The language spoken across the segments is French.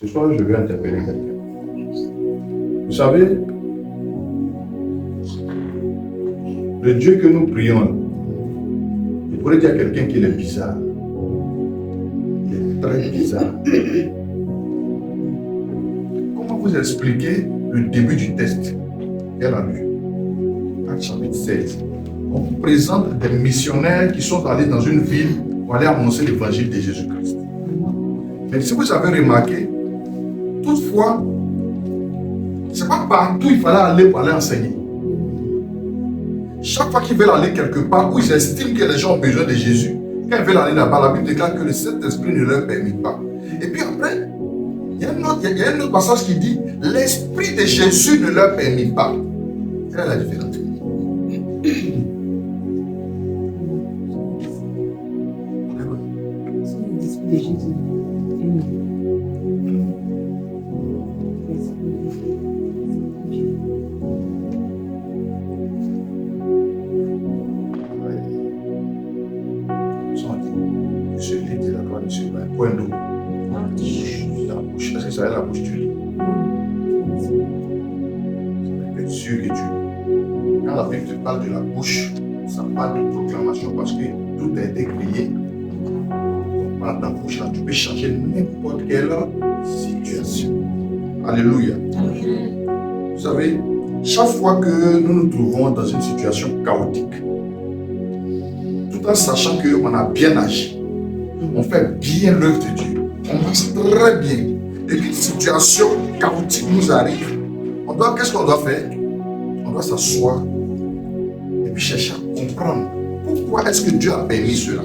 soir, je vais interpeller quelqu'un. Vous savez, le Dieu que nous prions, il pourrait dire à quelqu'un qu'il est bizarre. Il est très bizarre. Comment vous expliquez le début du test qu'elle a lu? Acte chapitre 16. On vous présente des missionnaires qui sont allés dans une ville pour aller annoncer l'évangile de Jésus-Christ. Mais si vous avez remarqué, toutefois, ce n'est pas partout il fallait aller pour aller enseigner. Chaque fois qu'ils veulent aller quelque part où ils estiment que les gens ont besoin de Jésus, quand ils veulent aller là-bas, la Bible déclare que le Saint-Esprit ne leur permet pas. Et puis après, il y a un autre passage qui dit l'Esprit de Jésus ne leur permet pas. Quelle est la différence? De Jésus. Je l'ai dit la gloire de Dieu, un point d'eau. La bouche. Est-ce que ça a la bouche Dieu? C'est Dieu et Dieu. Quand la Bible te parle de la bouche, ça parle de proclamation parce que tout a été créé. Par ta bouche là, tu peux changer n'importe quelle situation. Alléluia. Vous savez, chaque fois que nous nous trouvons dans une situation chaotique, tout en sachant qu'on a bien agi, on fait bien l'œuvre de Dieu, on marche très bien, et qu'une situation chaotique nous arrive, qu'est-ce qu'on doit faire? On doit s'asseoir et puis chercher à comprendre pourquoi est-ce que Dieu a permis cela.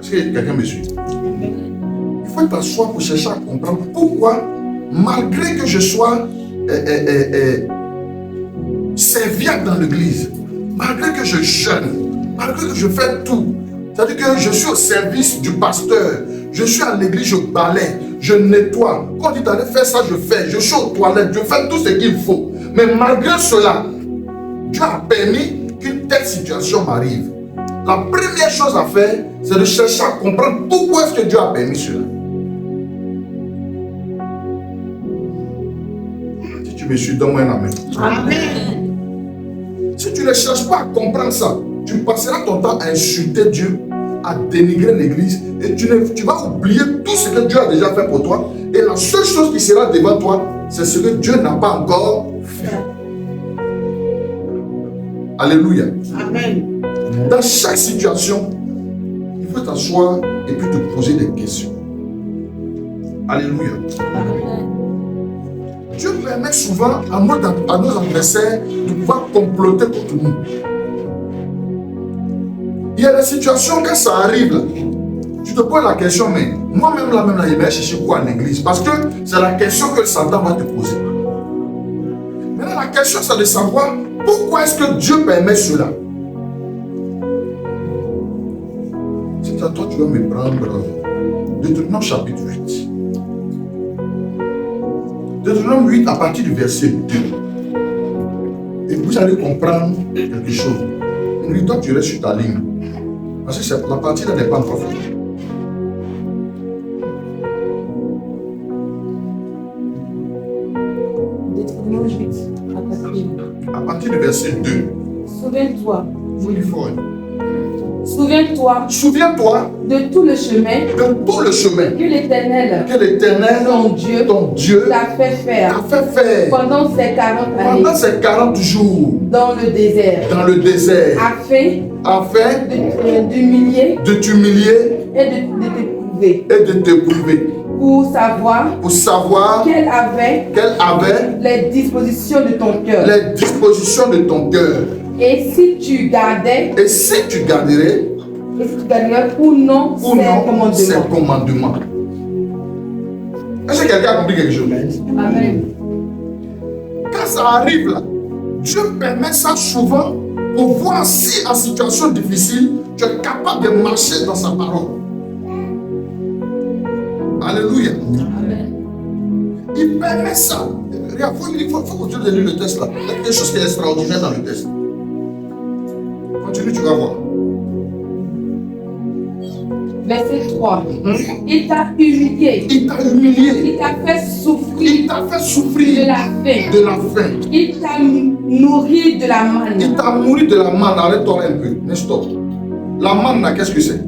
Est-ce que quelqu'un me suit? Il faut t'asseoir pour chercher à comprendre pourquoi, malgré que je sois serviable dans l'église, malgré que je jeûne, malgré que je fais tout, c'est-à-dire que je suis au service du pasteur, je suis à l'église, je balaye, je nettoie. Quand il t'allait faire ça, je fais. Je suis aux toilettes, je fais tout ce qu'il faut. Mais malgré cela, Dieu a permis qu'une telle situation m'arrive. La première chose à faire, c'est de chercher à comprendre pourquoi est-ce que Dieu a permis cela. Si tu me suis, donne-moi un amen. Amen. Si tu ne cherches pas à comprendre ça, tu passeras ton temps à insulter Dieu, à dénigrer l'église, et tu vas oublier tout ce que Dieu a déjà fait pour toi. Et la seule chose qui sera devant toi, c'est ce que Dieu n'a pas encore fait. Alléluia. Amen. Dans chaque situation, il faut t'asseoir et puis te poser des questions. Alléluia. Amen. Dieu permet souvent à nos adversaires de pouvoir comploter contre nous. Il y a des situations, quand ça arrive, là, tu te poses la question, mais moi-même, là, il va chercher quoi en église? Parce que c'est la question que le Satan va te poser. Maintenant, la question, c'est de savoir pourquoi est-ce que Dieu permet cela? C'est à toi, tu vas me prendre Deutéronome chapitre 8. Deutéronome 8 à partir du verset 2. Et vous allez comprendre quelque chose. Mais toi, tu restes sur ta ligne. Parce que la partie là n'est pas encore faite. Deutéronome 8, À partir du verset 2. Souviens-toi. Vous fort. Souviens-toi Souviens-toi de tout le chemin que l'Éternel, ton Dieu, t'a fait faire pendant ces 40 années dans le désert, afin de t'humilier et de t'éprouver pour savoir quelle avait les dispositions de ton cœur. Et si tu garderais ou non ces commandements. Est-ce que quelqu'un a compris quelque chose? Amen. Quand ça arrive là, Dieu permet ça souvent pour voir si en situation difficile, tu es capable de marcher dans sa parole. Alléluia. Amen. Il permet ça. Regarde, il faut continuer de lire le test là. Il y a quelque chose qui est extraordinaire dans le test. Continue, tu vas voir. Verset 3. Il t'a humilié. Il t'a humilié. Il t'a fait souffrir. Il t'a fait souffrir de la faim. de la faim. Il t'a nourri de la manne. Il t'a nourri de la manne. Arrête-toi un peu. Mais stop. La manne, là, qu'est-ce que c'est?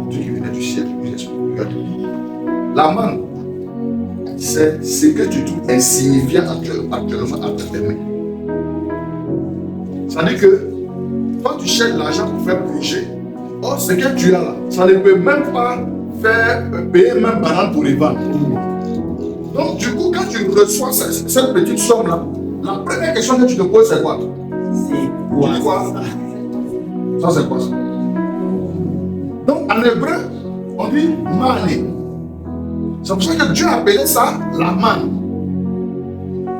Dieu qui venait du ciel. La manne, c'est ce que tu trouves insignifiant actuellement entre tes mains. Ça veut dire que toi, tu cherches l'argent pour faire projet. Or, ce que tu as là, ça ne peut même pas faire payer même banane pour les vendre. Donc, du coup, quand tu reçois cette petite somme-là, la première question que tu te poses, c'est quoi? C'est quoi ça? Ça, c'est quoi ça? Donc, en hébreu, on dit mané. C'est pour ça que Dieu a appelé ça la manne.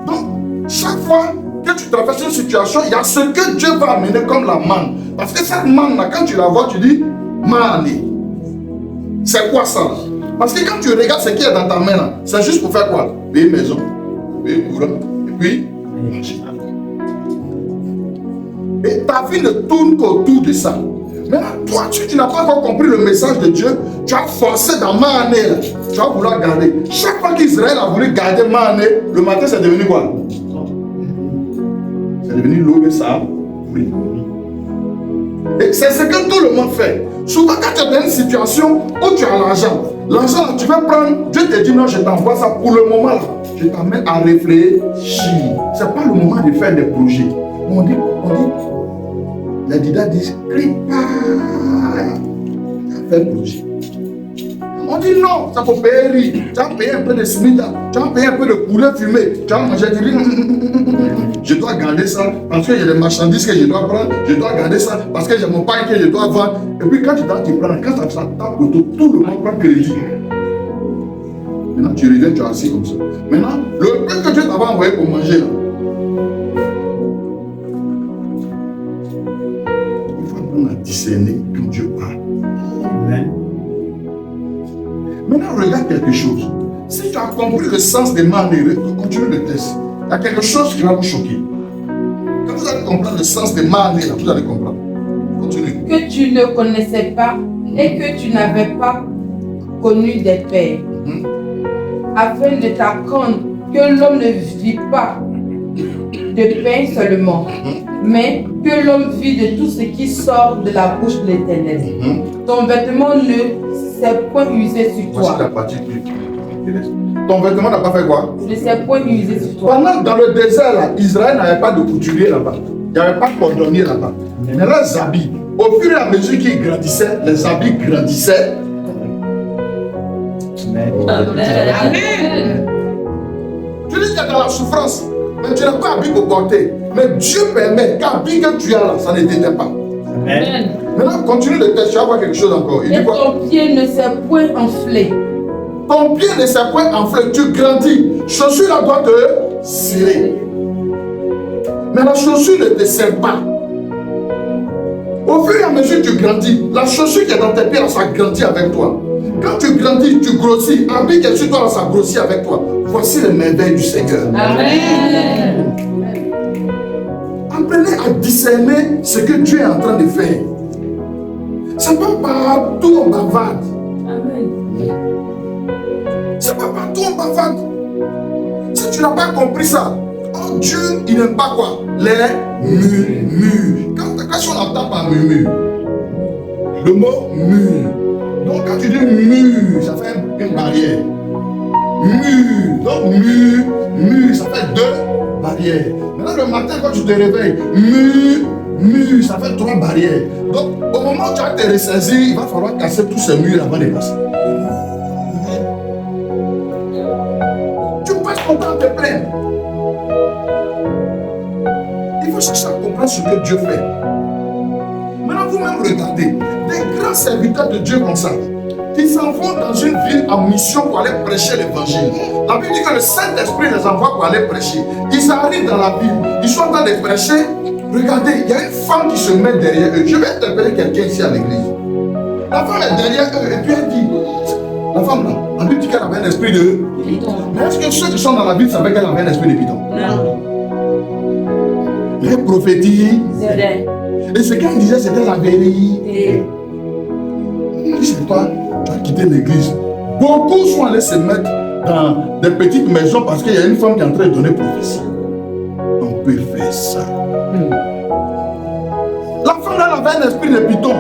Donc, chaque fois que tu traverses une situation, il y a ce que Dieu va amener comme la manne. Parce que cette manne-là, quand tu la vois, tu dis mané. C'est quoi ça? Parce que quand tu regardes ce qui est dans ta main, là, c'est juste pour faire quoi? Payer maison, payer courant, et puis et ta vie ne tourne qu'autour de ça. Maintenant, toi, tu n'as pas encore compris le message de Dieu. Tu as forcé dans Mané, tu vas vouloir garder. Chaque fois qu'Israël a voulu garder Mané, le matin, c'est devenu quoi? C'est devenu l'eau et ça. Oui. Et c'est ce que tout le monde fait. Souvent, quand tu es dans une situation où tu as l'argent, tu vas prendre, Dieu te dit non, je t'envoie ça pour le moment là. Je t'amène à réfléchir. Ce n'est pas le moment de faire des projets. On dit, les leaders disent, crie pas, fais un projet. On dit non, ça faut payer riz, tu vas payer un peu de smida, tu vas payer un peu de poulet fumé, tu vas manger du riz. Je dois garder ça parce que j'ai des marchandises que je dois prendre, je dois garder ça parce que j'ai mon pain que je dois vendre. Et puis quand tu prends, quand ça tape autour, tout le monde prend crédit. Maintenant tu reviens, tu es assis comme ça. Maintenant, le pain que Dieu t'avait envoyé pour manger là, il faut apprendre à discerner quand Dieu parle. Amen. Maintenant, regarde quelque chose. Si tu as compris le sens des manères, continue le test. Il y a quelque chose qui va vous choquer. Quand vous allez comprendre le sens des manères, vous allez comprendre. Continue. Que tu ne connaissais pas et que tu n'avais pas connu des pères. Afin de t'apprendre que l'homme ne vit pas de pain seulement, mais que l'homme vit de tout ce qui sort de la bouche de l'Éternel. Ton vêtement ne s'est point usé sur toi. Voici la partie plus. Ton vêtement n'a pas fait quoi? Ne s'est point usé sur toi. Pendant dans le désert, là, Israël n'avait pas de couturier là-bas. Il n'y avait pas de cordonnier là-bas. Mais les habits, au fur et à mesure qu'ils grandissaient, les habits grandissaient. Amen. Tu dis qu'il y a dans la souffrance, mais tu n'as pas habit pour porter. Mais Dieu permet qu'habit que tu as là, ça ne t'éteint pas. Amen. Maintenant, continue de tester, tu vas voir quelque chose encore. Il et dit quoi? ton pied ne s'est point enflé. Ton pied ne s'est point enflé, tu grandis. Chaussure là doit te serrer. Mais la chaussure ne te serre pas. Au fur et à mesure que tu grandis, la chaussure qui est dans tes pieds, là, ça grandit avec toi. Quand tu grandis, tu grossis. Habit qui est sur toi, là, ça grossit avec toi. Voici les merveilles du Seigneur. Amen. Apprenez à discerner ce que Dieu est en train de faire. C'est pas partout on bavarde. Amen. C'est pas partout on bavarde. Si tu n'as pas compris ça, oh Dieu, il n'aime pas quoi? Les murmures. Quand on entend par murmure, le mot mur. Donc quand tu dis mur, ça fait une barrière. Mur. Donc mur, ça fait deux barrières. Maintenant le matin quand tu te réveilles, mur, ça fait trois barrières. Donc au moment où tu vas te ressaisir, il va falloir casser tous ces murs avant de passer. Tu passes ton temps à te plaindre. Il faut chercher à comprendre ce que Dieu fait. Maintenant, vous-même regardez, des grands serviteurs de Dieu comme ça, qui s'en vont dans une ville en mission pour aller prêcher l'évangile. La Bible dit que le Saint-Esprit les envoie pour aller prêcher. Ils arrivent dans la ville, ils sont en train de prêcher. Regardez, il y a une femme qui se met derrière eux. Je vais interpeller quelqu'un ici à l'église. La femme est derrière eux et puis elle dit, la femme là, la Bible dit qu'elle avait un esprit de... Mais est-ce que ceux qui sont dans la ville savaient qu'elle avait un esprit de bidon? Non. Mais prophétiser. Et ce qu'elle disait, c'était la vérité. Si c'est toi, tu as quitté l'église. Beaucoup sont allés se mettre dans des petites maisons parce qu'il y a une femme qui est en train de donner prophétie. On peut faire ça. La femme là, elle avait un esprit de python.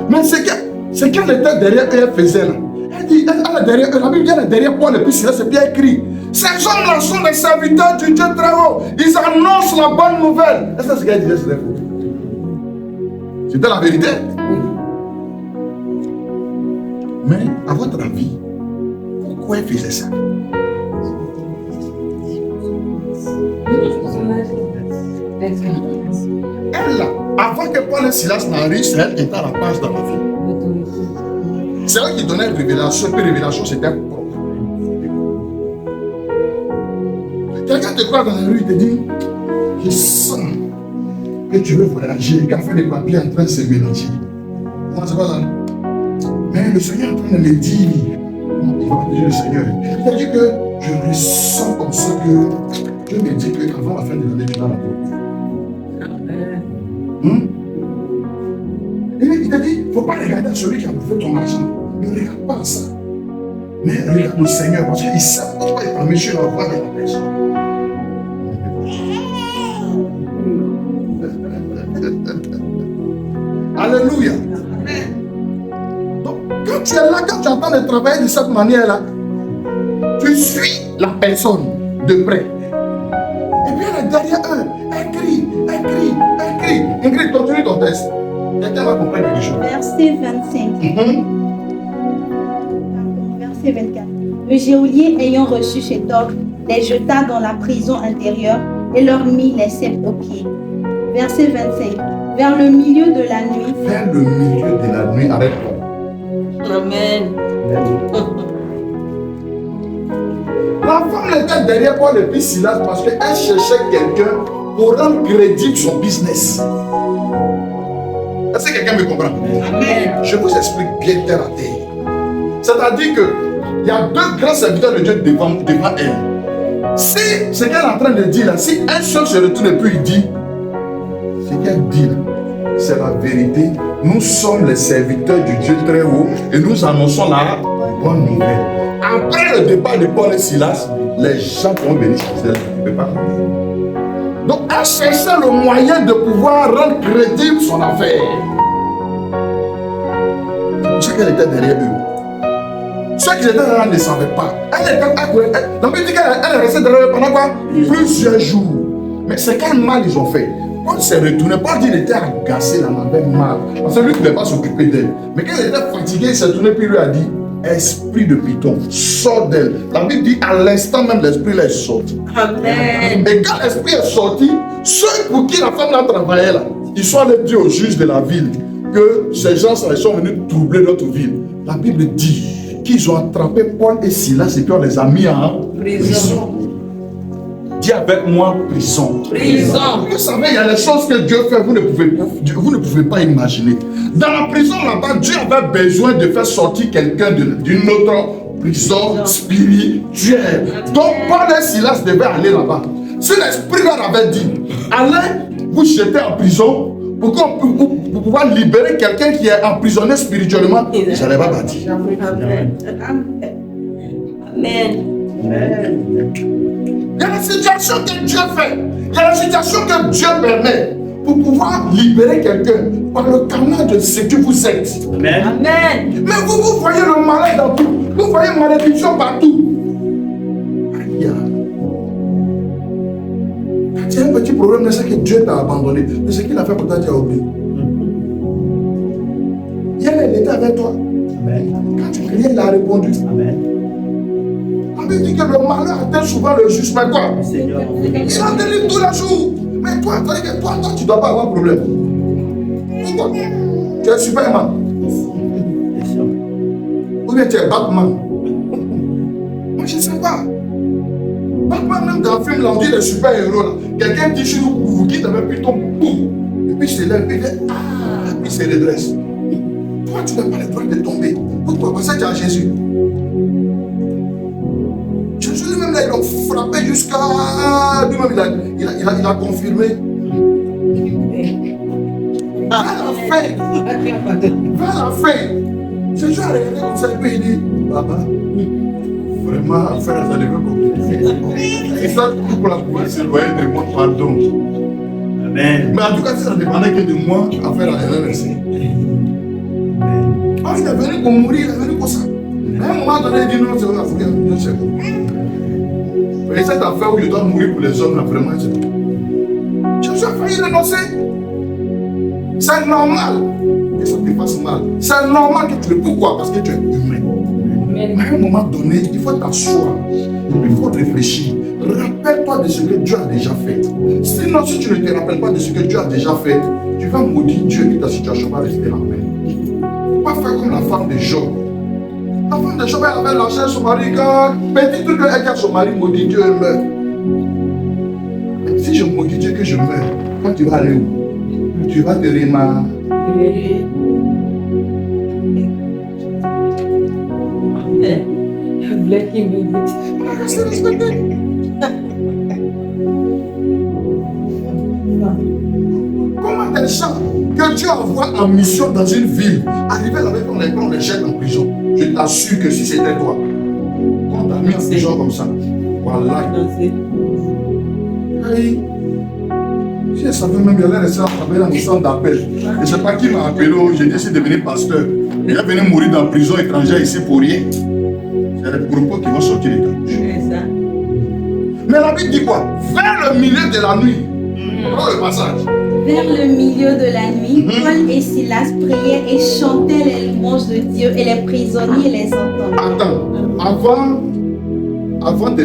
Mais ce qu'elle était derrière elle faisait là. Elle dit, elle est derrière, la Bible dit, elle est derrière Paul et puis c'est bien écrit. Ces hommes-là sont les serviteurs du Dieu très haut. Ils annoncent la bonne nouvelle. Est-ce que c'est ce qu'elle disait? C'était faux. C'était la vérité. Mais à votre avis, pourquoi elle faisait ça? Elle là, avant que Paul et Silas n'arrivent, c'est elle qui était à la base dans la vie. C'est elle qui donnait une révélation, puis révélation c'était propre. Quelqu'un te croit dans la rue, il te dit, je sens que tu veux voyager, qu'à faire des papiers en train de se mélanger. Comment c'est pas ça? Mais le Seigneur est en train de me dire, il va dire le Seigneur, il a dit que je ressens comme ça que Dieu me dit qu'avant la fin de l'année, tu vas la trouver. Il t'a dit, il ne faut pas regarder celui qui a bouffé ton argent. Ne regarde pas ça. Mais regarde le Seigneur, parce qu'il sait pourquoi il t'a mis sur la voie de la personne. Alléluia. Donc, quand tu es là, quand tu entends de travailler de cette manière-là, tu suis la personne de près. Et puis elle est derrière eux. Elle crie. Ingrid, continue ton texte. Quelqu'un va comprendre quelque chose. Verset 25. Verset 24. Le geôlier ayant reçu cet ordre, les jeta dans la prison intérieure et leur mit les ceps aux pieds. Verset 25. Vers le milieu de la nuit. Vers le milieu de la nuit, arrête-toi. Amen. La femme était derrière Paul et puis Silas parce qu'elle cherchait quelqu'un pour rendre crédible son business. Est-ce que quelqu'un me comprend? Amen. Je vous explique bien terre à terre. C'est-à-dire qu'il y a deux grands serviteurs de Dieu devant elle. Si ce qu'elle est en train de dire là, si un seul se retourne et puis il dit, ce qu'elle dit là, c'est la vérité. Nous sommes les serviteurs du Dieu très haut et nous annonçons la bonne nouvelle. Après le départ de Paul et Silas, les gens qui ont venu chez elle ne peuvent pas comprendre. Donc elle cherchait le moyen de pouvoir rendre crédible son affaire. Ce qu'elle était derrière eux. Ceux qui étaient là ne savaient pas. La Bible dit qu'elle est restée derrière eux pendant quoi? Plusieurs jours. Mais c'est quel mal ils ont fait? Paul s'est retourné. Paul dit qu'il était agacé, il en avait mal. Parce que lui ne pouvait pas s'occuper d'elle. Mais quand il était fatigué, il s'est tourné puis il lui a dit, esprit de python, sors d'elle. La Bible dit à l'instant même l'esprit est sorti. Amen. Et quand l'esprit est sorti, ceux pour qui la femme là travaillait là, ils sont allés dire au juge de la ville que ces gens sont venus troubler notre ville. La Bible dit qu'ils ont attrapé Paul et Silas et puis on les a mis en prison. Dis avec moi prison. Vous savez, il y a des choses que Dieu fait, vous ne pouvez pas imaginer. Dans la prison là-bas, Dieu avait besoin de faire sortir quelqu'un d'une autre prison spirituelle. Donc Paul et Silas devaient aller là-bas. Si l'esprit leur avait dit, allez vous jeter en prison pour pouvoir libérer quelqu'un qui est emprisonné spirituellement, ils n'allaient pas bâtir. Amen. Il y a la situation que Dieu fait. Il y a la situation que Dieu permet pour pouvoir libérer quelqu'un par le canal de ce que vous êtes. Amen. Mais vous voyez le malin dans tout. Vous voyez malédiction partout. Aïe. Quand tu as un petit problème, c'est que Dieu t'a abandonné. Mais ce qu'il a fait pour toi, tu as oublié. Hier, il était avec toi. Quand tu criais, il a répondu. On dit que le malheur atteint souvent le juste, mais quoi? Il a donné tous les jours. Mais toi, tu ne dois pas avoir de problème. Pourquoi? Tu es Superman. Ou bien tu es Batman. Moi, je ne sais pas. Batman, même dans le film, on dit les super-héros. Quelqu'un dit sur vous, qui t'avait pris ton boum. Et puis il se lève, il dit ah, puis il se redresse. Toi, tu n'as pas le droit de tomber. Pourquoi? Parce que tu as Jésus. Jésus lui-même, là, ils l'ont frappé jusqu'à... Lui-même, il a confirmé Vers la fin. Jésus a regardé comme ça et puis il dit, Baba, vraiment, frère, ça devient compliqué. Et ça, pour la pouvoir s'éloigner de moi, pardon. Amen. Mais en tout cas, si ça dépendait que de moi, affaire à rien laisser. Ah, il est venu pour mourir, il est venu pour ça. À un moment donné, il dit non, c'est vrai, non, c'est bon. Et cette affaire où je dois mourir pour les hommes, là, vraiment, c'est bon. Jésus a failli renoncer. C'est normal que ça te fasse mal. C'est normal que tu le. Pourquoi? Parce que tu es humain. Mais à un moment donné, il faut t'asseoir. Il faut réfléchir. Rappelle-toi de ce que Dieu a déjà fait. Sinon, si tu ne te rappelles pas de ce que Dieu a déjà fait, tu vas maudire Dieu et ta situation va rester la même. Il ne faut pas faire comme la femme de Job. La femme de Job, elle avait lâché son mari quand petit truc elle dit à son mari, maudit Dieu, elle meurt. Mais si je maudis Dieu que je meurs, quand tu vas aller où? Tu vas te remarier. Restez respecté. Comment des gens que Dieu envoie en mission dans une ville, arriver là-bas, on les jette en prison? Je t'assure que si c'était toi, on t'a mis en prison comme ça. Voilà. Oui. Si elle savait même, elle allait rester à travers un centre d'appel. Je ne sais pas qui m'a appelé, j'ai décidé de devenir pasteur. Il est venu mourir dans la prison étrangère ici pour rien. C'est les propos qui vont sortir de ta bouche. Mais la Bible dit quoi? Vers le milieu de la nuit. Prends le passage. Vers le milieu de la nuit, Paul et Silas priaient et chantaient les louanges de Dieu et les prisonniers les entendaient. Attends, avant de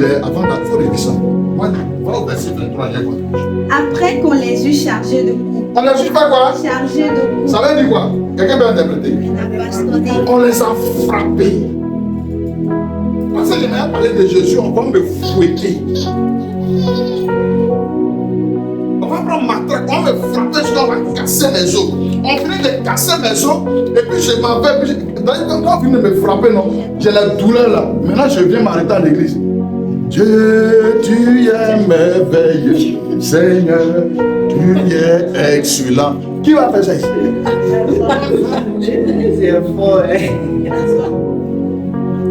faut redescendre. Moi, va au verset 23, il y a quoi? Après qu'on les eut chargés de coups. On les eut pas quoi? Chargés de coups. Ça veut dire quoi? Quelqu'un peut interpréter. On les a frappés. Parce que je m'ai parlé de Jésus, on va me fouetter. On va prendre ma traque, on va me frapper, on va casser mes os. On finit de casser mes os, et puis je m'en vais. Quand on finit de me frapper, non, j'ai la douleur là. Maintenant, je viens m'arrêter à l'église. Dieu, tu es merveilleux, Seigneur, tu es excellent. Qui va faire ça ici? C'est fort,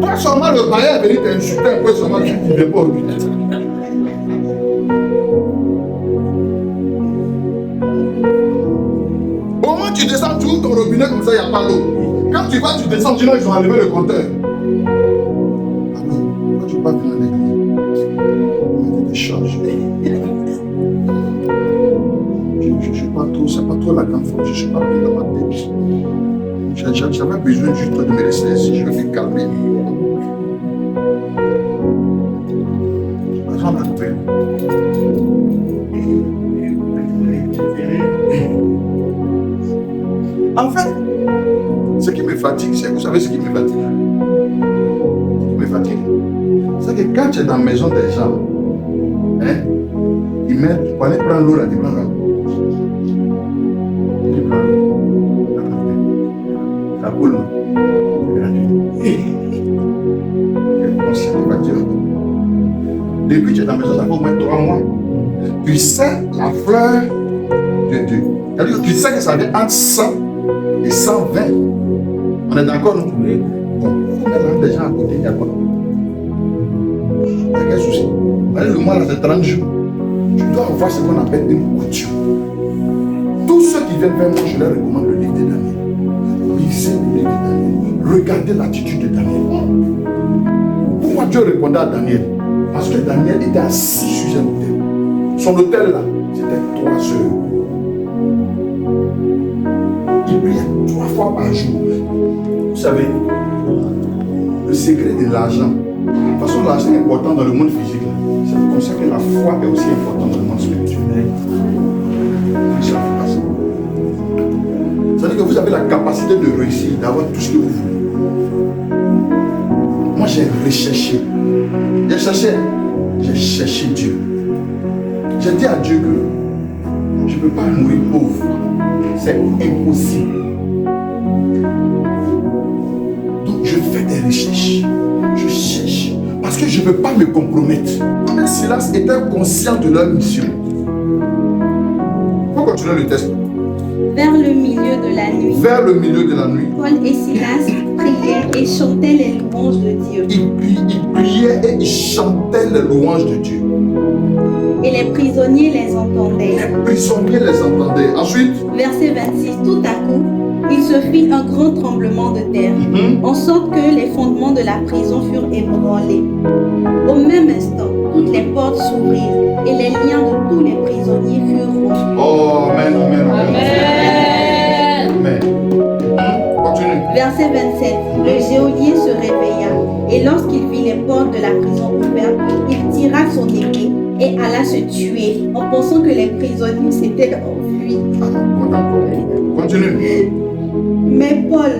Toi seulement le païen est venu t'insulter un peu seulement tu ne pouvais pas oublier. Au moment où tu descends, tu ouvres ton robinet comme ça, il n'y a pas d'eau. Quand tu vas, tu descends, sinon ils ont enlevé le compteur. Alors, quand tu vas venir à l'église, on te décharge. Je ne suis pas trop, c'est pas trop la grande forme, je ne suis pas bien dans ma tête. J'avais besoin juste de me laisser ici, je vais me calmer. J'en ai coupé. En fait, ce qui me fatigue, c'est, vous savez ce qui me fatigue? Ce qui me fatigue, c'est que quand tu es dans la maison des gens, hein, ils mettent, pour aller prendre l'eau là, ils prennent là. Ils prennent l'eau. La boule, depuis que tu es dans la maison, ça fait au moins 3 mois. Tu sais la fleur de Dieu. C'est-à-dire que tu sais que ça vient entre 100 et 120. On est d'accord, non? Oui. Bon, il faut mettre des gens à côté, il y a quoi? Il y a quel souci? Le mois là, c'est 30 jours. Tu dois avoir ce qu'on appelle une couture. Tous ceux qui viennent vers moi, je leur recommande le livre de Daniel. Lisez le livre de Daniel. Regardez l'attitude de Daniel. Pourquoi Dieu répondait à Daniel? Parce que Daniel était assis sur un autel. Son autel là, c'était 3 heures. Il priait 3 fois par jour. Vous savez, le secret de l'argent. De toute façon, l'argent est important dans le monde physique. C'est comme ça que la foi est aussi importante dans le monde spirituel. C'est-à-dire que vous avez la capacité de réussir, d'avoir tout ce que vous voulez. Moi, j'ai recherché. J'ai cherché Dieu. J'ai dit à Dieu que je ne peux pas mourir pauvre. C'est impossible. Donc, je fais des recherches. Je cherche. Parce que je ne veux pas me compromettre. Comme Silas était conscient de leur mission. Il faut continuer le test. Vers le milieu nuit, Vers le milieu de la nuit, Paul et Silas priaient et chantaient les louanges de Dieu. ils priaient et ils chantaient les louanges de Dieu. Et les prisonniers les entendaient. Les prisonniers les entendaient. Ensuite, Verset 26. Tout à coup, il se fit un grand tremblement de terre, en sorte que les fondements de la prison furent ébranlés. Au même instant, toutes les portes s'ouvrirent et les liens de tous les prisonniers furent rompus. oh, amen, amen, amen. Amen. Continue. Verset 27. Le geôlier se réveilla et lorsqu'il vit les portes de la prison ouvertes, il tira son épée et alla se tuer en pensant que les prisonniers s'étaient enfuis. Continue. Mais Paul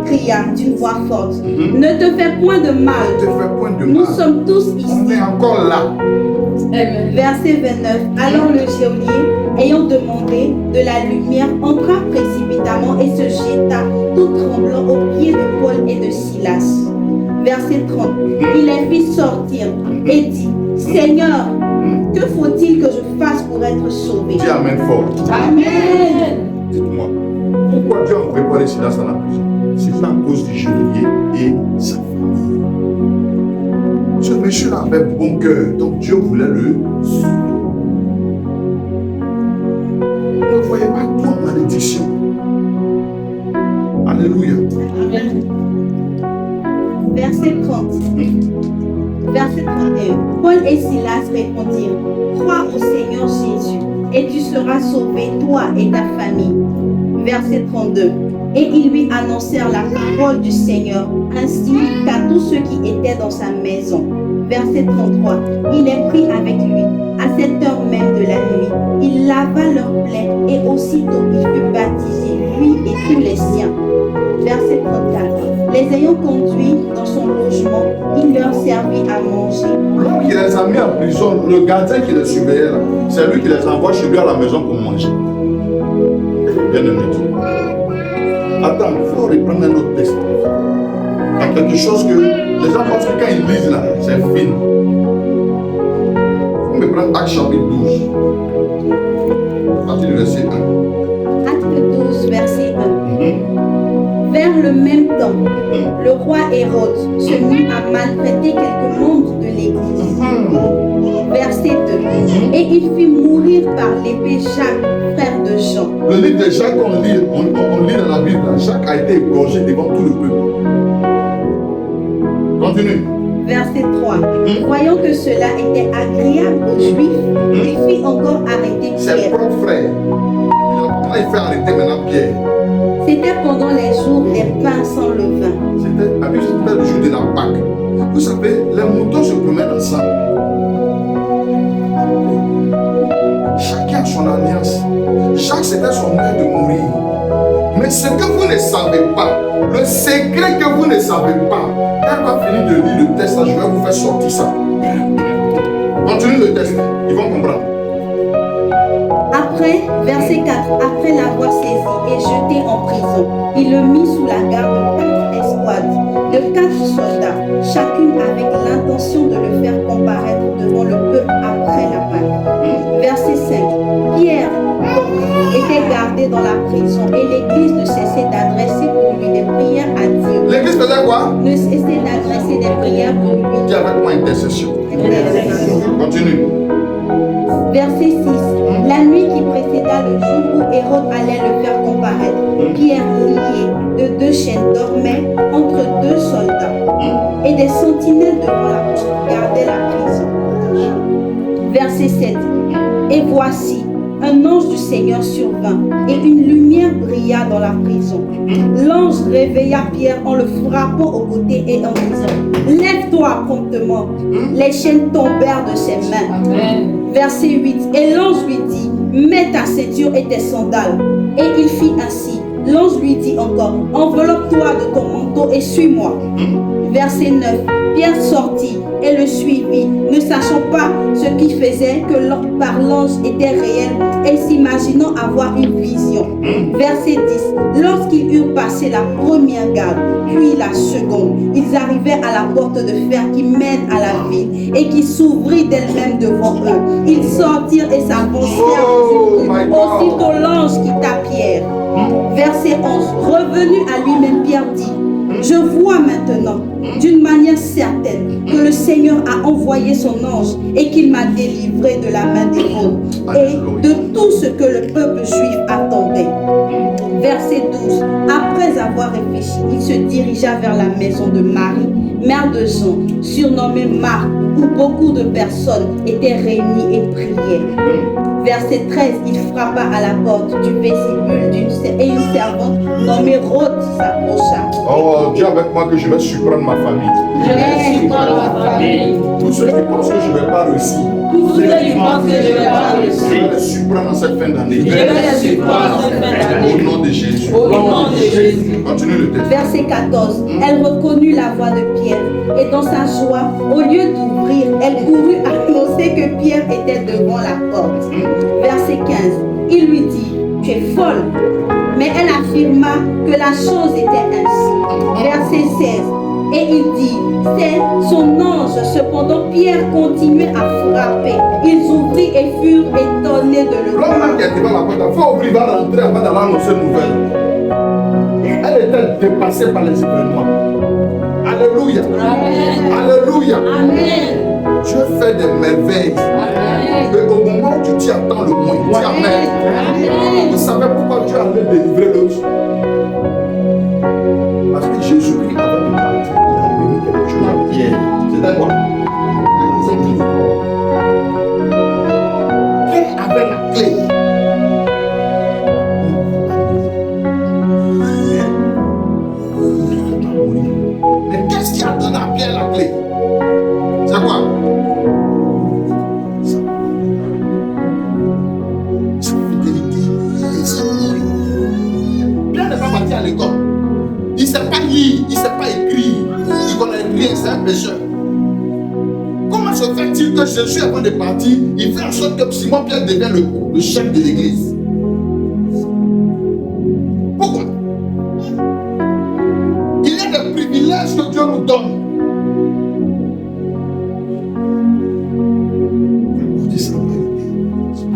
cria d'une voix forte, ne te fais point de mal, Ne te fais point de nous mal. sommes tous On ici. est encore là. Amen. Verset 29. Alors le geôlier, ayant demandé de la lumière, entra précipitamment et se jeta tout tremblant aux pieds de Paul et de Silas. Verset 30. Il les fit sortir et dit, Seigneur, que faut-il que je fasse pour être sauvé? Dis amen fort. Amen. Dites-moi, pourquoi Dieu a envoyé Paul et Silas dans la prison? C'est à cause du geôlier et sa famille. Ce monsieur-là avait bon cœur, donc Dieu voulait le sauver. Ne voyez pas toi malédiction. Alléluia. Verset 30. Verset 31. Paul et Silas répondirent, crois au Seigneur Jésus et tu seras sauvé, toi et ta famille. Verset 32. Et ils lui annoncèrent la parole du Seigneur, ainsi qu'à tous ceux qui étaient dans sa maison. Verset 33. Il les prit avec lui à cette heure même de la nuit. Il lava leurs plaies et aussitôt il fut baptisé, lui et tous les siens. Verset 34. Les ayant conduits dans son logement, il leur servit à manger. L'homme qui les a mis en prison, le gardien qui les surveillait là, c'est lui qui les envoie chez lui à la maison pour manger. Bien aimé. Attends, il faut reprendre un autre texte. Il y a quelque chose que les gens pensent que quand ils lisent là, c'est fini. Il faut me prendre Acte chapitre 12. À partir du verset 1. Acte 12, verset 1. Vers le même temps, le roi Hérode se mit à maltraiter quelques membres de l'Église. Verset 2. Et il fit mourir par l'épée Jacques, frère de Jean. Le livre de Jacques, on lit dans la Bible, là, Jacques a été égorgé devant tout le peuple. Continue. Verset 3. Voyant que cela était agréable aux Juifs, il fit encore arrêter Ses Pierre. propres frères. Il fait arrêter maintenant Pierre. C'était pendant les jours des pains sans levain. C'était le jour de la Pâque. Vous savez, les moutons se promènent ensemble. Chacun a son alliance. Jacques, c'était son heure de mourir. Mais ce que vous ne savez pas, le secret que vous ne savez pas, quand on va finir de lire le texte, là, je vais vous faire sortir ça. Continue le texte, ils vont comprendre. Après, verset 4, après l'avoir saisi et jeté en prison, il le mit sous la garde de 4 escouades, de 4 soldats, chacune avec l'intention de le faire comparaître devant le peuple après la Pâque. Verset 5, Pierre était gardé dans la prison et l'église ne cessait d'adresser pour lui des prières à Dieu. L'église faisait quoi? Ne cessait d'adresser des prières pour lui. Dis avec moi intercession. Continue. Verset 6. La nuit qui précéda le jour où Hérode allait le faire comparaître, Pierre lié de 2 chaînes dormait entre 2 soldats et des sentinelles devant la porte gardaient la prison. Verset 7. Et voici, un ange du Seigneur survint et une lumière brilla dans la prison. L'ange réveilla Pierre en le frappant au côté et en disant, lève-toi promptement. Les chaînes tombèrent de ses mains. Amen. Verset 8. Et l'ange lui dit, mets ta ceinture et tes sandales. Et il fit ainsi. L'ange lui dit encore, enveloppe-toi de ton manteau et suis-moi. Verset 9. Pierre sortit et le suivit, ne sachant pas ce qu'il faisait, que par l'ange était réel et s'imaginant avoir une vision. Verset 10. Lorsqu'ils eurent passé la première garde, puis la seconde, ils arrivaient à la porte de fer qui mène à la ville et qui s'ouvrit d'elle-même devant eux. Ils sortirent et s'avancèrent. Oh, my God. Aussitôt l'ange quitta Pierre. Verset 11. Revenu à lui-même, Pierre dit, je vois maintenant d'une manière certaine que le Seigneur a envoyé son ange et qu'il m'a délivré de la main des Romains et de tout ce que le peuple juif attendait. Verset 12. Après avoir réfléchi, il se dirigea vers la maison de Marie, mère de Jean, surnommée Marc, où beaucoup de personnes étaient réunies et priaient. Verset 13, il frappa à la porte du vestibule et une servante nommée Rhode s'approcha. Oh, dis avec moi que je vais surprendre ma famille. Je vais surprendre ma famille. Tous ceux qui pensent que je ne vais pas réussir, Tous ceux qui pensent que je ne vais pas je réussir, vais les surprendre en cette fin d'année. je vais les surprendre en cette fin d'année. Au nom de Jésus. Au nom de Jésus. Continue le texte. Verset 14, elle reconnut la voix de Pierre et dans sa joie, au lieu d'ouvrir, elle courut annoncer que Pierre était devant la porte. Verset 15, il lui dit, tu es folle. Mais elle affirma que la chose était ainsi. Verset 16, et il dit, c'est son ange. Cependant, Pierre continuait à frapper. Ils ouvrirent et furent étonnés de le L'homme voir. qui est devant la porte, il faut ouvrir, il va rentrer avant d'aller annoncer une nouvelle. Elle était dépassée par les événements. Alléluia. Amen. Alléluia. Amen. Dieu fait des merveilles. Amen. Et au moment où tu t'y attends le moins, dis Amen. Amen. Vous savez pourquoi Dieu allait délivrer l'autre? Parce que Jésus-Christ avait une partie. Il a remis quelque chose à Pierre. C'était quoi? Pierre avait la clé. Mais qu'est-ce qui a donné à Pierre la clé? C'est quoi? Sa fidélité et sa gloire. Pierre n'est pas parti à l'école. Il ne sait pas lire, il ne sait pas écrire. Il ne connaît rien, c'est un pécheur. Comment se fait-il que Jésus, avant de partir, il fait en sorte que Simon Pierre devienne le chef de l'église? Pourquoi? Il y a des privilèges que Dieu nous donne.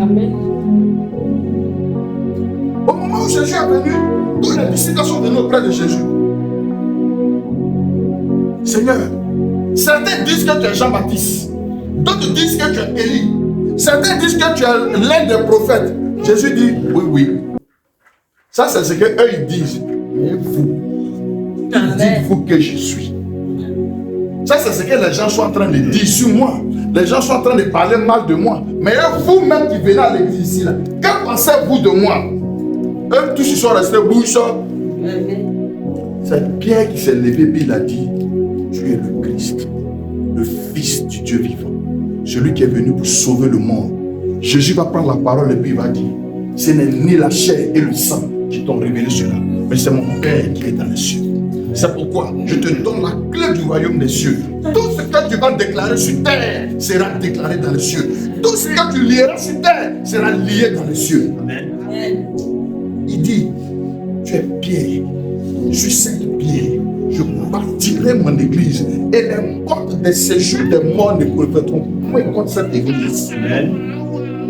Amen. Au moment où Jésus est venu, tous les disciples sont venus auprès de Jésus. Seigneur, certains disent que tu es Jean-Baptiste, d'autres disent que tu es Élie, certains disent que tu es l'un des prophètes. Jésus dit, oui, oui. Ça, c'est ce qu'eux ils disent. Mais vous, dites-vous que je suis. Ça, c'est ce que les gens sont en train de dire sur moi. Les gens sont en train de parler mal de moi. Mais vous-même qui venez à l'église ici, là, que pensez-vous de moi? Eux tous ils sont restés bouche. C'est Pierre qui s'est levé et il a dit, tu es le Christ, le Fils du Dieu vivant, celui qui est venu pour sauver le monde. Jésus va prendre la parole et puis il va dire, ce n'est ni la chair et le sang qui t'ont révélé cela, mais c'est mon Père qui est dans les cieux. C'est pourquoi je te donne la clé du royaume des cieux. Tout ce que tu vas déclarer sur terre sera déclaré dans les cieux. Tout ce que tu lieras sur terre sera lié dans les cieux. Amen. Il dit, tu es Pierre, je suis cette pierre, je bâtirai mon église et les portes des séjours des morts ne prévaudront point contre cette église. Amen.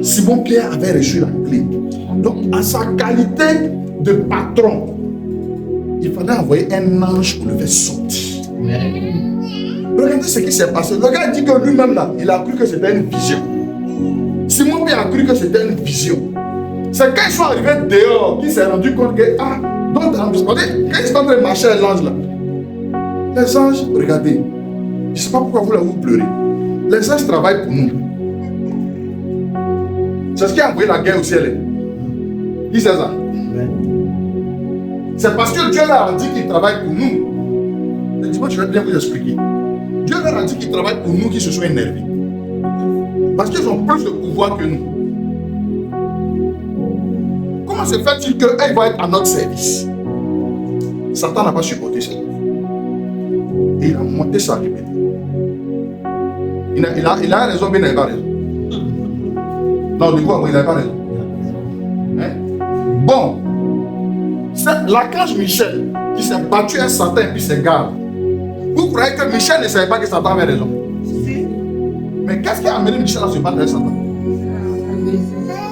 Simon Pierre avait reçu la clé. Donc, à sa qualité de patron, il fallait envoyer un ange pour le faire sortir. Regardez ce qui s'est passé. Le gars dit que lui-même là, il a cru que c'était une vision. Simon Pierre a cru que c'était une vision. C'est quand ils sont arrivés dehors qu'il s'est rendu compte que, donc, quand ils sont en train de marcher à l'ange là, les anges, regardez, je ne sais pas pourquoi vous pleurez. Les anges travaillent pour nous. C'est ce qui a envoyé la guerre au ciel. Qui c'est ça? C'est parce que Dieu leur a dit qu'il travaille pour nous. Et dis-moi, je vais bien vous expliquer. Dieu leur a dit qu'il travaille pour nous qui se sont énervés. Parce qu'ils ont plus de pouvoir que nous. Comment se fait-il qu'eux vont être à notre service? Satan n'a pas supporté ça. Et il a monté sa rébellion. Il a raison, mais il n'a pas raison. Non, du coup, il n'a pas raison. Hein? Bon, c'est l'archange Michel qui s'est battu à Satan et puis s'est garé. Vous croyez que Michel ne savait pas que Satan avait raison? Mais qu'est-ce qui a amené Michel à se battre avec Satan?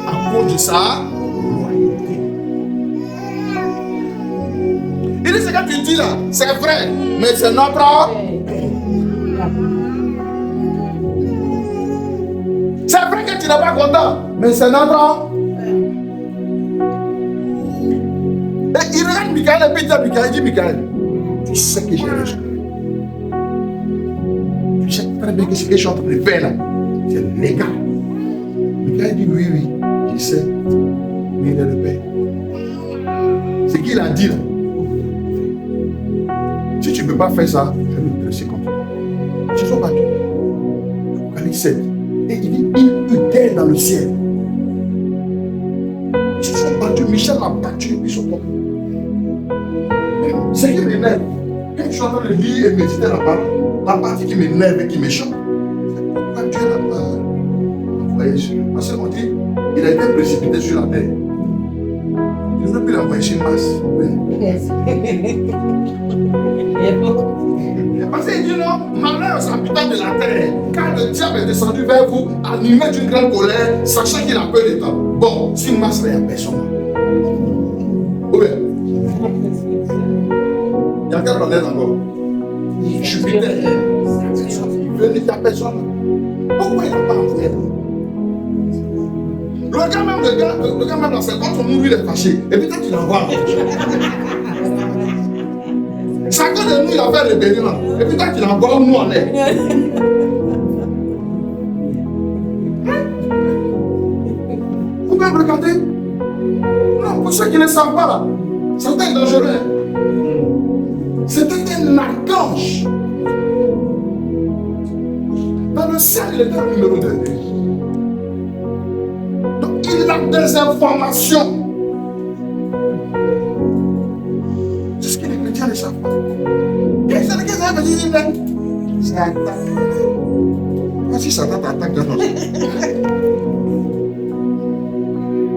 À cause de sa loyauté. tu dis là, c'est vrai, mais c'est notre. C'est vrai que tu n'es pas content, mais c'est notre. Et il regarde Michael et puis il dit à Michael, il dit Michael, tu sais que j'ai raison. Tu sais très bien que ce que je suis en train de faire là, c'est légal. Michael dit oui, oui, je sais, mais il est le père. Ce qu'il a dit là, si tu ne peux pas faire ça, je vais me dresser contre toi. Ils se sont battus. Apocalypse 7. Et il dit, il eut dans le ciel. Ils se sont battus, Michel l'a battu, ils sont tombés. Ce qui m'énerve, quand je suis en train de lire et méditer la parole, la partie qui m'énerve et qui me choque, c'est pourquoi Dieu n'a pas envoyé sur lui. Parce qu'on dit, il a été précipité sur la terre. Il aurait pu l'envoyer sur Mars. Parce qu'il dit non, malheur aux habitants de la terre, car le diable est descendu vers vous, animé d'une grande colère, sachant qu'il a peu de temps. Bon, sur Mars, il n'y a personne. Oui. Il y a quelle planète encore? Jupiter. Il n'y a personne. Pourquoi il n'a pas envoyé? Le gars même dans ses comptes, son nom, il est fâché. Et puis toi, tu l'envoies. Chacun de nous, il a fait rébellion là. Et puis toi, tu l'envoies où nous on est. Vous pouvez me regarder? Non, pour ceux qui ne savent pas là, c'était dangereux. C'était un archange. Dans le ciel, il était le numéro 2. Donc, il a des informations. C'est ce que les chrétiens ne savent pas. Qu'est-ce que ça veut dire? C'est attaque. Voici Satan t'attaque dans notre vie.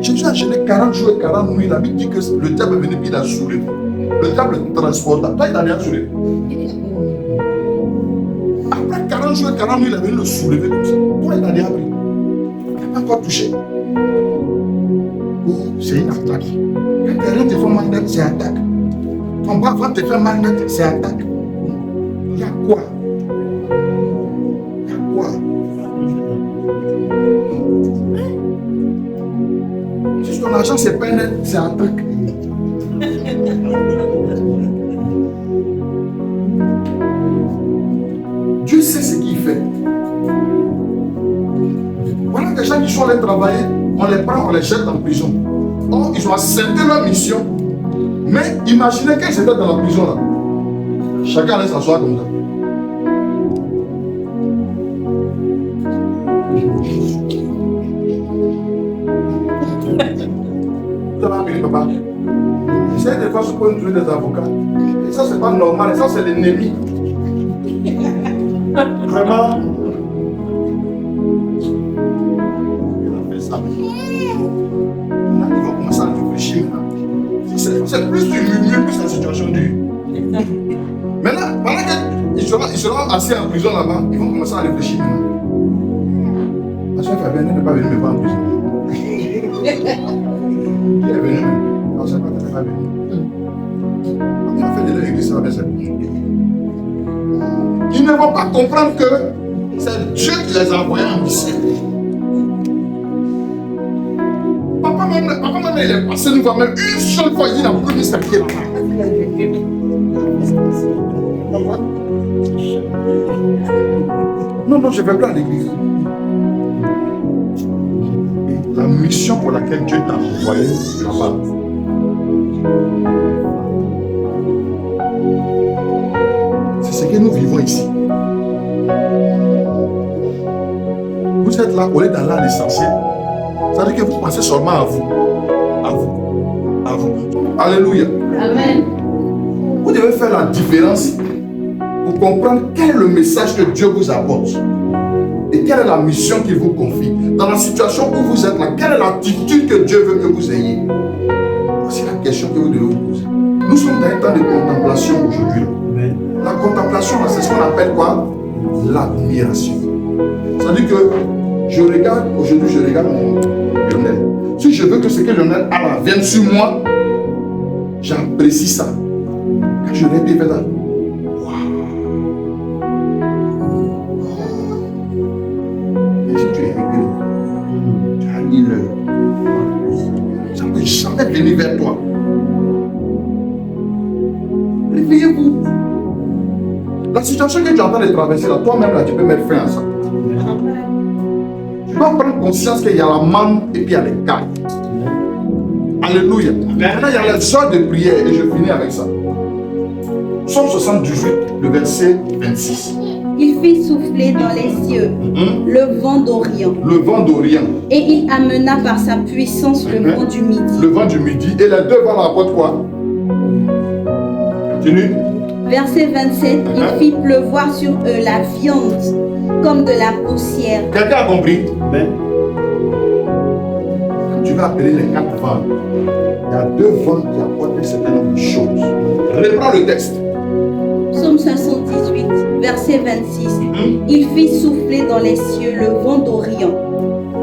Jésus a enchaîné 40 jours et 40 nuits. La Bible dit que le diable est venu et il a saoulé. Le diable transporta. Toi, il n'a rien saoulé. Après 40 jours et 40 nuits, il est venu le soulever comme ça. Toi, il n'a rien pris. Il n'a pas encore touché. Oh, c'est une attaque. Quand quelqu'un te fait mal, c'est attaque. Ton bras va te faire mal, c'est attaque. Il y a quoi? Il y a quoi? Si ton argent c'est pas net, c'est attaque. Dieu sait ce qu'il fait. Voilà des gens qui sont allés travailler, on les prend, on les jette en prison. Or, ils ont accepté leur mission. Mais imaginez qu'ils étaient dans la prison là. Chacun allait s'asseoir comme ça. Vous avez appelé papa. J'essaie des fois de trouver des avocats. Et ça, c'est pas normal. Et ça, c'est l'ennemi. Vraiment. Il a fait ça. Là, ils vont commencer à réfléchir. C'est plus du murmure, plus la situation dure. Maintenant, pendant qu'ils seront assis en prison là-bas, ils vont commencer à réfléchir. Parce que Fabien n'est pas venu me voir en prison. Il est venu. Non, c'est pas que c'est pas venu. On a fait de l'église, ça va bien se. Ils ne vont pas comprendre que c'est Dieu qui les a envoyés en mission. Papa même, il est passé nous voir même une seule fois, il n'a plus mis sa pied là-bas. Non, je ne vais pas à l'église. La mission pour laquelle Dieu t'a envoyé là-bas. C'est ce que nous vivons ici. Vous êtes là, au lieu d'aller à l'essentiel. Ça veut dire que vous pensez seulement à vous. À vous. À vous. Alléluia. Amen. Vous devez faire la différence pour comprendre quel est le message que Dieu vous apporte. Et quelle est la mission qu'il vous confie. Dans la situation où vous êtes là, quelle est l'attitude que Dieu veut que vous ayez. Voici la question que vous devez vous poser. Nous sommes dans un temps de contemplation aujourd'hui. La contemplation, c'est ce qu'on appelle quoi? L'admiration. C'est-à-dire que aujourd'hui je regarde mon Lionel. Si je veux que ce que Lionel a là vienne sur moi, j'apprécie ça. Quand je l'ai dit, là, et si tu es réglé, tu as mis l'heure. Ça ne peut jamais venir vers toi. Réveillez-vous. La situation que tu es en train de traverser, là, toi-même, là, tu peux mettre fin à ça. Tu dois prendre conscience qu'il y a la manne et puis il y a les cailles. Alléluia. Maintenant, il y a les heures de prière et je finis avec ça. Psaume 78, le verset 26. Il fit souffler dans les cieux le vent d'Orient. Le vent d'Orient. Et il amena par sa puissance le vent du midi. Le vent du midi. Et les deux vents rapportent quoi? Continue. Verset 27. Il fit pleuvoir sur eux la viande comme de la poussière. Quelqu'un a compris? Amen. Tu vas appeler les 4 vents. Il y a 2 vents qui apportent un certain nombre de choses. Reprends le texte. Psaume 78, verset 26. Il fit souffler dans les cieux le vent d'Orient,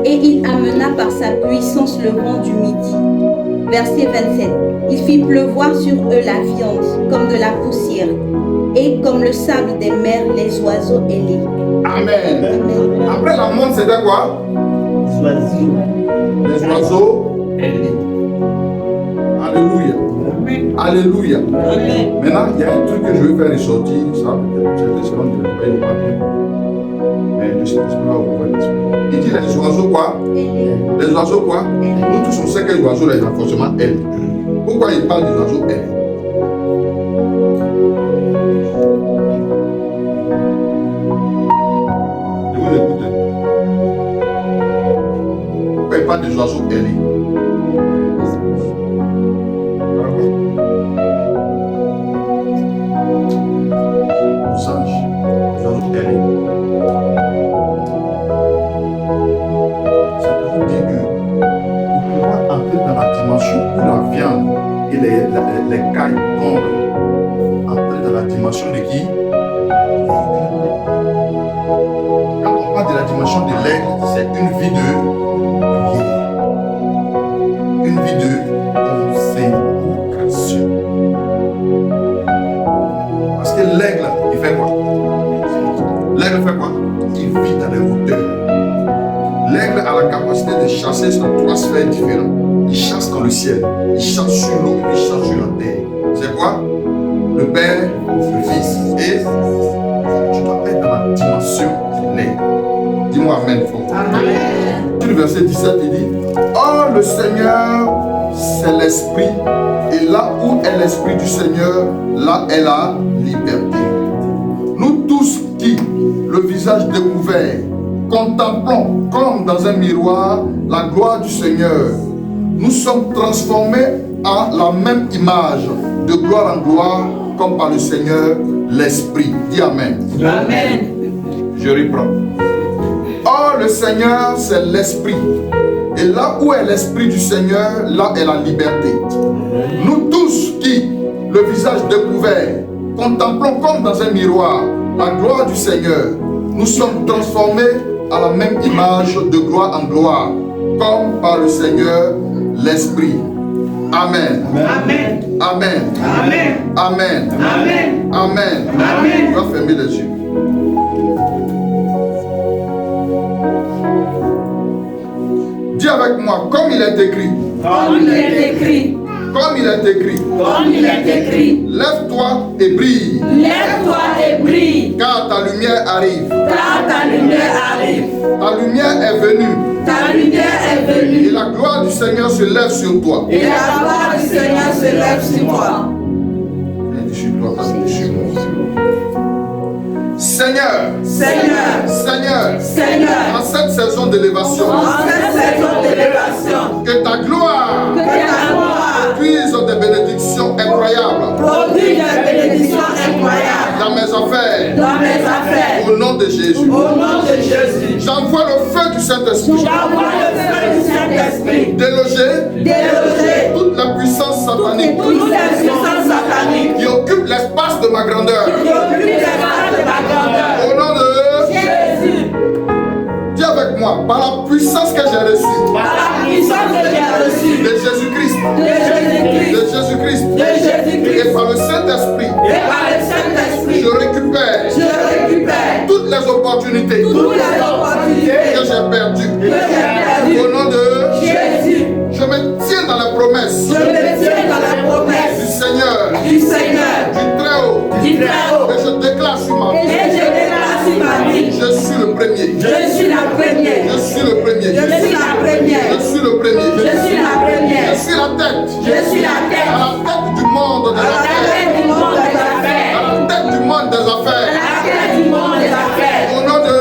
et il amena par sa puissance le vent du midi. Verset 27. Il fit pleuvoir sur eux la viande comme de la poussière, et comme le sable des mers les oiseaux ailés. Amen. Après la montre, c'était quoi? Les oiseaux. Alléluia. Alléluia. Maintenant, il y a un truc que je veux faire ressortir. Ça, peut-être, c'est selon que je vais le papier. Mais le Saint-Esprit va vous voir l'esprit. Il dit les oiseaux quoi? Les oiseaux quoi? Nous tous on sait que les oiseaux, les renforcements aiment. Pourquoi il parle des oiseaux aiment? Je vous écoute. Pourquoi il parle des oiseaux ailés? Aux anges, les oiseaux ailés. Ça veut dire que pour pouvoir entrer dans la dimension où la viande et les cailles tombent, entrer dans la dimension de qui? Quand on parle de la dimension de l'aigle, c'est une vie de prière, une vie de consécration. Parce que l'aigle, il fait quoi? L'aigle fait quoi? Il vit dans les hauteurs. L'aigle a la capacité de chasser sur 3 sphères différentes. Il chasse dans le ciel, il chasse sur l'eau, il chasse sur la terre. C'est quoi? Le Père, le Fils et tu dois être dans la dimension de l'aigle. Dis-moi Amen fort. Amen. Le verset 17, il dit: oh, le Seigneur, c'est l'Esprit, et là où est l'Esprit du Seigneur, là est la liberté. Nous tous qui, le visage découvert, contemplons comme dans un miroir la gloire du Seigneur, nous sommes transformés en la même image, de gloire en gloire, comme par le Seigneur l'Esprit. Dis Amen. Amen. Je reprends. Oh, le Seigneur, c'est l'Esprit. Et là où est l'Esprit du Seigneur, là est la liberté. Nous tous qui, le visage découvert, contemplons comme dans un miroir la gloire du Seigneur, nous sommes transformés à la même image de gloire en gloire, comme par le Seigneur l'Esprit. Amen. Amen. Amen. Amen. Amen. Amen. Amen. Amen. On va fermer les yeux. Dis avec moi, comme il est écrit. Comme il est écrit. Comme il est écrit. Comme il est écrit. Lève-toi et brille. Lève-toi et brille. Car ta lumière arrive. Car ta lumière arrive. Ta lumière est venue. Ta lumière est Et venue. la gloire du Seigneur se lève sur toi. Et la gloire du Seigneur se lève sur toi. Seigneur, Seigneur, Seigneur, Seigneur, en cette saison d'élévation, en cette saison d'élévation, que ta gloire que ta gloire puise des bénédictions incroyables produit des bénédictions incroyables dans mes affaires. dans mes affaires. Au nom de Jésus, Au nom de Jésus, j'envoie le feu du Saint-Esprit j'envoie le feu du Saint-Esprit déloger déloger toute la puissance satanique toutes les puissances sataniques qui occupe l'espace de ma grandeur. qui occupent l'espace de ma grandeur. Au nom de Jésus, dis avec moi, par la puissance que j'ai reçue, par la puissance puissance que j'ai reçue de Jésus-Christ, de Jésus-Christ, de Jésus-Christ, de Jésus-Christ, et par le Saint-Esprit, et par le Saint-Esprit, je récupère toutes les opportunités que j'ai perdues. Au nom de Jésus, je me tiens dans la promesse je me tiens dans la promesse du Seigneur, du Seigneur, du Très-Haut, du Très-Haut, et je déclare sur ma et vie, je déclare sur ma vie, je suis le premier, je suis la première, je suis le premier, je suis la première, je suis le premier, je suis la première, je suis la tête, je suis la tête, à la tête du monde des à la affaires, tête du monde des affaires, à la tête du monde des à affaires. la tête du monde des affaires. Au nom de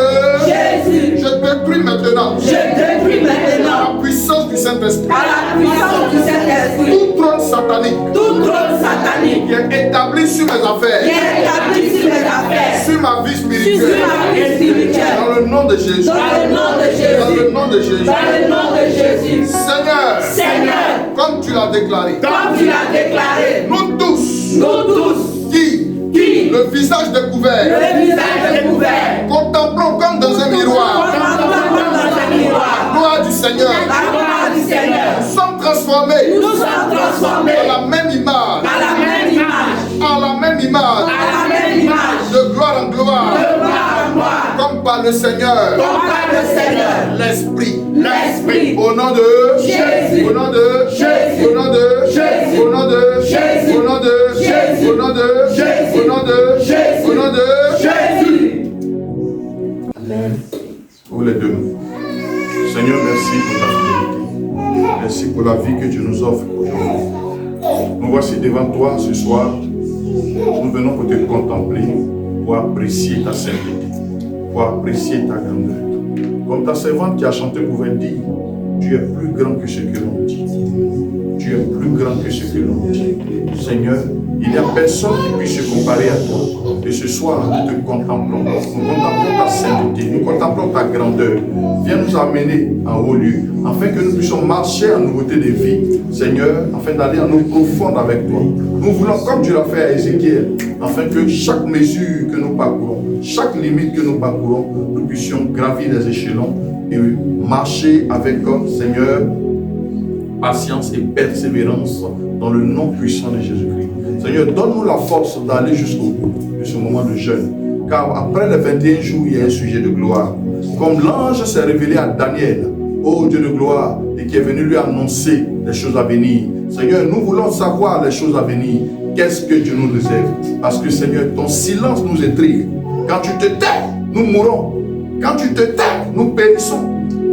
Jésus, je détruis maintenant je détruis maintenant la puissance du Saint-Esprit, à la puissance du Saint-Esprit tout trône satanique tout trône satanique qui est établi sur mes qui affaires, est établi sur mes affaires, sur ma vie sur spirituelle, ma vie spirituelle, dans le nom de Jésus, dans le nom de dans le Jésus, nom de Jésus. dans le nom de Jésus. Seigneur, Seigneur, comme tu l'as déclaré, comme tu l'as déclaré, nous tous nous tous qui, le visage découvert, le visage découvert, contemplons comme dans un miroir contemplons comme dans un la miroir gloire du Seigneur, la gloire du Seigneur. nous sommes transformés Nous sommes transformés à la même image, à la même image, à la même image, à la même image, de gloire en gloire, de gloire en gloire, comme par le Seigneur, comme par le Seigneur, l'Esprit. l'Esprit. Au nom de Jésus. au nom de Jésus. au nom de Jésus. au nom de Jésus. au nom de Jésus. au nom de Jésus. au nom de Jésus. au nom de Jésus. Pour les deux. Seigneur, merci pour ta fidélité. Merci pour la vie que tu nous offres aujourd'hui. Nous voici devant toi ce soir. Nous venons pour te contempler, pour apprécier ta sainteté, pour apprécier ta grandeur. Comme ta servante qui a chanté pouvait dire, tu es plus grand que ce que l'on dit. Tu es plus grand que ce que l'on dit. Seigneur, il n'y a personne qui puisse se comparer à toi. Et ce soir, nous te contemplons. Nous contemplons ta sainteté. Nous contemplons ta grandeur. Viens nous amener en haut lieu, afin que nous puissions marcher en nouveauté de vie. Seigneur, afin d'aller en eau profonde avec toi. Nous voulons, comme tu l'as fait à Ézéchiel, afin que chaque mesure que nous parcourons, chaque limite que nous parcourons, nous puissions gravir les échelons et marcher avec toi, Seigneur, patience et persévérance dans le nom puissant de Jésus-Christ. Seigneur, donne-nous la force d'aller jusqu'au bout de ce moment de jeûne. Car après les 21 jours, il y a un sujet de gloire. Comme l'ange s'est révélé à Daniel, ô Dieu de gloire, et qui est venu lui annoncer les choses à venir. Seigneur, nous voulons savoir les choses à venir. Qu'est-ce que Dieu nous réserve? Parce que Seigneur, ton silence nous intrigue. Quand tu te tais, nous mourons. Quand tu te tais, nous périssons.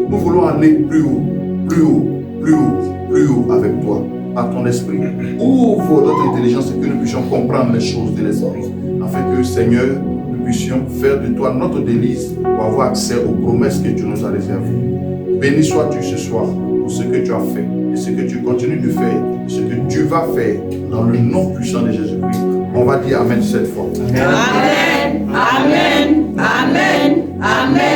Nous voulons aller plus haut, plus haut, plus haut, plus haut avec toi, par ton esprit. Ouvre notre intelligence et que nous puissions comprendre les choses de l'esprit, afin que, Seigneur, nous puissions faire de toi notre délice pour avoir accès aux promesses que tu nous as réservées. Béni sois-tu ce soir pour ce que tu as fait et ce que tu continues de faire, ce que tu vas faire dans le nom puissant de Jésus-Christ. On va dire Amen cette fois. Amen. Amen. Amen. Amen.